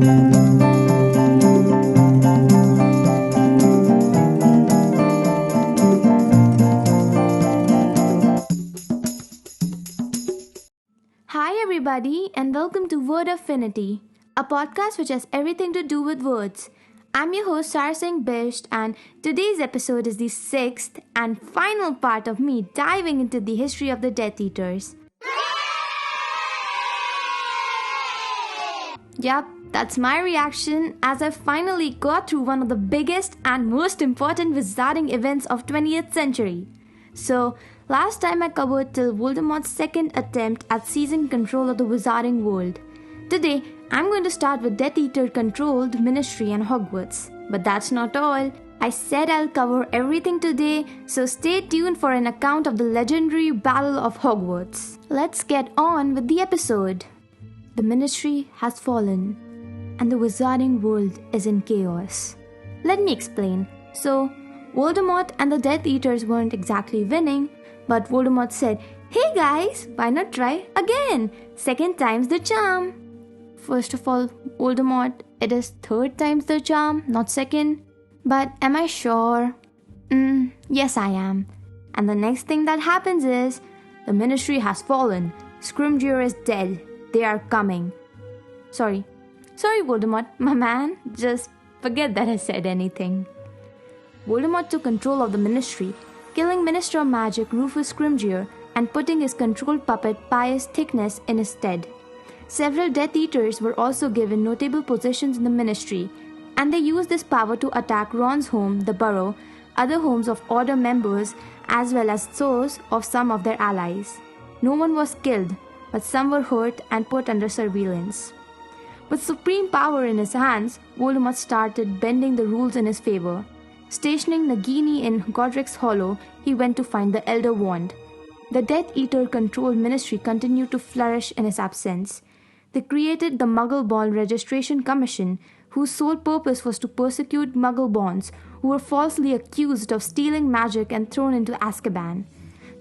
Hi, everybody, and welcome to Word Affinity, a podcast which has everything to do with words. I'm your host, Sarah Singh Bisht, and today's episode is the sixth and final part of me diving into the history of the Death Eaters. Yup, that's my reaction as I finally got through one of the biggest and most important wizarding events of 20th century. So, last time I covered till Voldemort's second attempt at seizing control of the wizarding world. Today, I'm going to start with Death Eater controlled Ministry and Hogwarts. But that's not all. I said I'll cover everything today, so stay tuned for an account of the legendary Battle of Hogwarts. Let's get on with the episode. The Ministry has fallen, and the wizarding world is in chaos. Let me explain. So, Voldemort and the Death Eaters weren't exactly winning, but Voldemort said, "Hey guys, why not try again? Second time's the charm." First of all, Voldemort, it is third time's the charm, not second. But am I sure? Yes, I am. And the next thing that happens is, the Ministry has fallen. Scrimgeour is dead. They are coming. Sorry, Voldemort, my man. Just forget that I said anything. Voldemort took control of the Ministry, killing Minister of Magic Rufus Scrimgeour and putting his controlled puppet Pius Thickness in his stead. Several Death Eaters were also given notable positions in the Ministry, and they used this power to attack Ron's home, the Burrow, other homes of Order members, as well as those of some of their allies. No one was killed, but some were hurt and put under surveillance. With supreme power in his hands, Voldemort started bending the rules in his favor. Stationing Nagini in Godric's Hollow, he went to find the Elder Wand. The Death Eater-controlled Ministry continued to flourish in his absence. They created the Muggle-born Registration Commission, whose sole purpose was to persecute Muggle-borns who were falsely accused of stealing magic and thrown into Azkaban.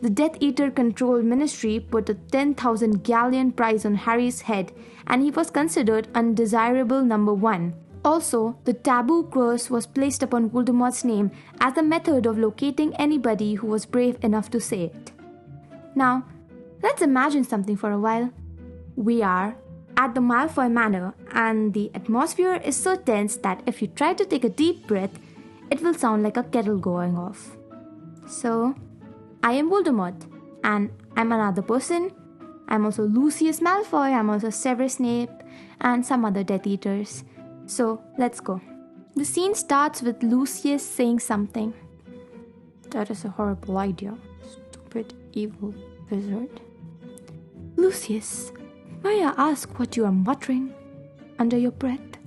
The Death Eater-controlled Ministry put a 10,000 galleon price on Harry's head, and he was considered undesirable number 1. Also, the taboo curse was placed upon Voldemort's name as a method of locating anybody who was brave enough to say it. Now, let's imagine something for a while. We are at the Malfoy Manor, and the atmosphere is so tense that if you try to take a deep breath, it will sound like a kettle going off. So, I am Voldemort, and I'm another person. I'm also Lucius Malfoy, I'm also Severus Snape, and some other Death Eaters. So, let's go. The scene starts with Lucius saying something. "That is a horrible idea, stupid, evil wizard." "Lucius, may I ask what you are muttering under your breath?"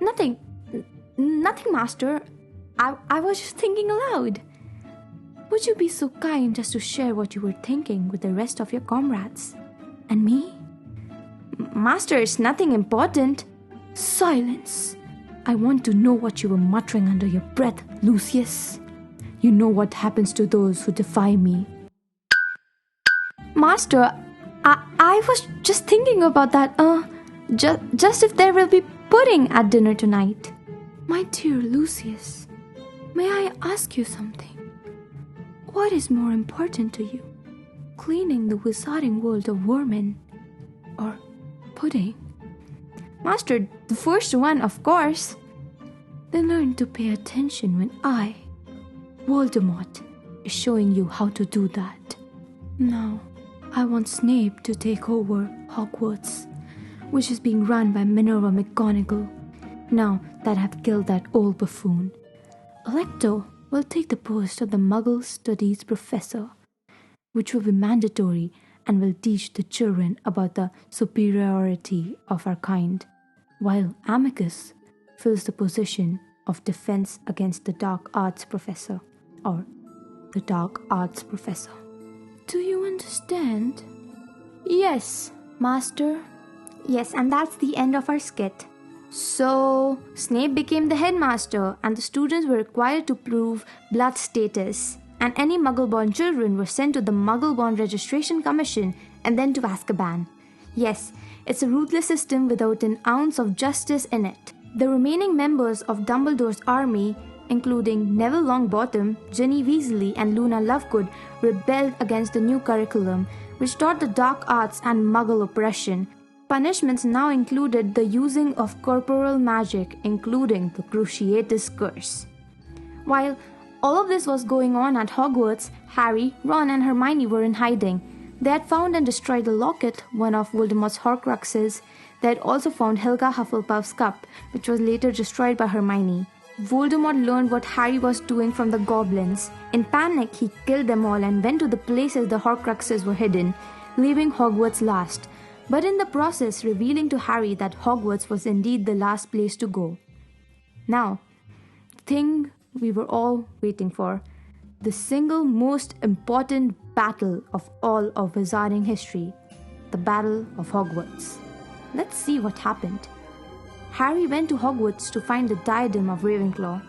Nothing, Master. I was just thinking aloud." "Would you be so kind as to share what you were thinking with the rest of your comrades? And me?" "Master, it's nothing important." "Silence! I want to know what you were muttering under your breath, Lucius. You know what happens to those who defy me." "Master, I was just thinking about that, just if there will be pudding at dinner tonight." "My dear Lucius, may I ask you something? What is more important to you, cleaning the wizarding world of vermin or pudding?" "Master, the first one, of course." "Then learn to pay attention when I, Voldemort, is showing you how to do that. Now, I want Snape to take over Hogwarts, which is being run by Minerva McGonagall, now that I've killed that old buffoon. Alecto will take the post of the Muggle Studies Professor, which will be mandatory and will teach the children about the superiority of our kind, while Amicus fills the position of Defense Against the Dark Arts Professor, or the Dark Arts Professor. Do you understand?" "Yes, Master." Yes, and that's the end of our skit. So, Snape became the headmaster, and the students were required to prove blood status, and any Muggle-born children were sent to the Muggle-born Registration Commission and then to Azkaban. Yes, It's a ruthless system without an ounce of justice in it. The remaining members of Dumbledore's army, including Neville Longbottom, Ginny Weasley, and Luna Lovegood, rebelled against the new curriculum, which taught the dark arts and Muggle oppression. Punishments now included the using of corporal magic, including the Cruciatus Curse. While all of this was going on at Hogwarts, Harry, Ron, and Hermione were in hiding. They had found and destroyed the locket, one of Voldemort's Horcruxes. They had also found Helga Hufflepuff's cup, which was later destroyed by Hermione. Voldemort learned what Harry was doing from the goblins. In panic, he killed them all and went to the places the Horcruxes were hidden, leaving Hogwarts last, but in the process revealing to Harry that Hogwarts was indeed the last place to go. Now, the thing we were all waiting for, the single most important battle of all of Wizarding history, the Battle of Hogwarts. Let's see what happened. Harry went to Hogwarts to find the diadem of Ravenclaw.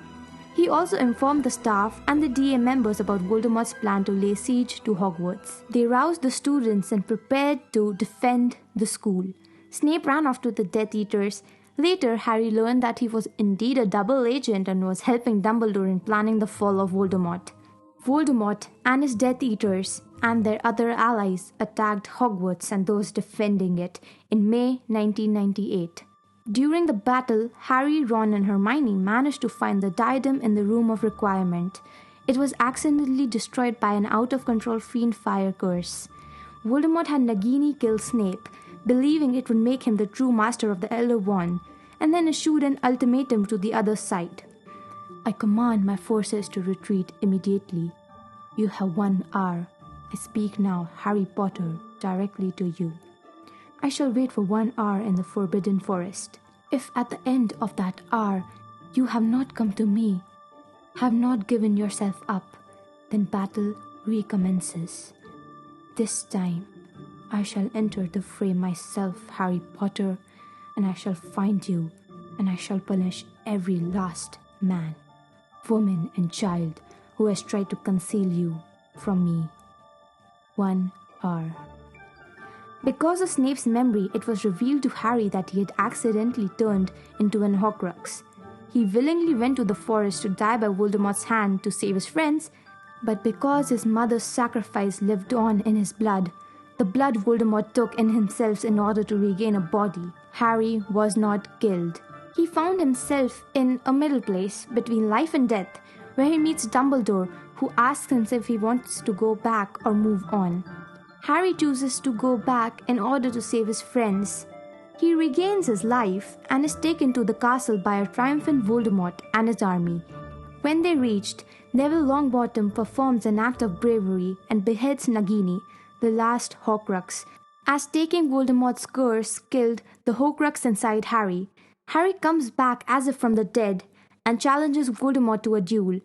He also informed the staff and the DA members about Voldemort's plan to lay siege to Hogwarts. They roused the students and prepared to defend the school. Snape ran off to the Death Eaters. Later, Harry learned that he was indeed a double agent and was helping Dumbledore in planning the fall of Voldemort. Voldemort and his Death Eaters and their other allies attacked Hogwarts and those defending it in May 1998. During the battle, Harry, Ron, and Hermione managed to find the diadem in the Room of Requirement. It was accidentally destroyed by an out-of-control fiend fire curse. Voldemort had Nagini kill Snape, believing it would make him the true master of the Elder Wand, and then issued an ultimatum to the other side. I command my forces to retreat immediately. You have 1 hour. I speak now, Harry Potter, directly to you. I shall wait for 1 hour in the Forbidden Forest. If at the end of that hour you have not come to me, have not given yourself up, then battle recommences. This time I shall enter the fray myself, Harry Potter, and I shall find you, and I shall punish every last man, woman, and child who has tried to conceal you from me. 1 hour. Because of Snape's memory, it was revealed to Harry that he had accidentally turned into an Horcrux. He willingly went to the forest to die by Voldemort's hand to save his friends, but because his mother's sacrifice lived on in his blood, the blood Voldemort took in himself in order to regain a body, Harry was not killed. He found himself in a middle place between life and death, where he meets Dumbledore, who asks him if he wants to go back or move on. Harry chooses to go back in order to save his friends. He regains his life and is taken to the castle by a triumphant Voldemort and his army. When they reached, Neville Longbottom performs an act of bravery and beheads Nagini, the last Horcrux, as taking Voldemort's curse killed the Horcrux inside Harry. Harry comes back as if from the dead and challenges Voldemort to a duel.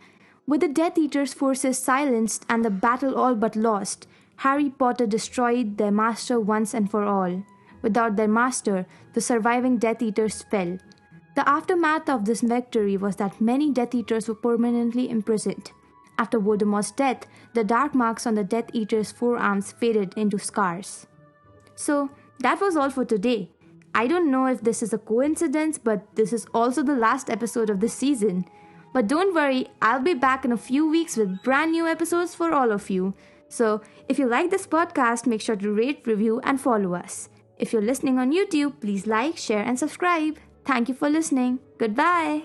With the Death Eaters' forces silenced and the battle all but lost, Harry Potter destroyed their master once and for all. Without their master, the surviving Death Eaters fell. The aftermath of this victory was that many Death Eaters were permanently imprisoned. After Voldemort's death, the dark marks on the Death Eaters' forearms faded into scars. So, that was all for today. I don't know if this is a coincidence, but this is also the last episode of this season. But don't worry, I'll be back in a few weeks with brand new episodes for all of you. So, if you like this podcast, make sure to rate, review, and follow us. If you're listening on YouTube, please like, share, and subscribe. Thank you for listening. Goodbye.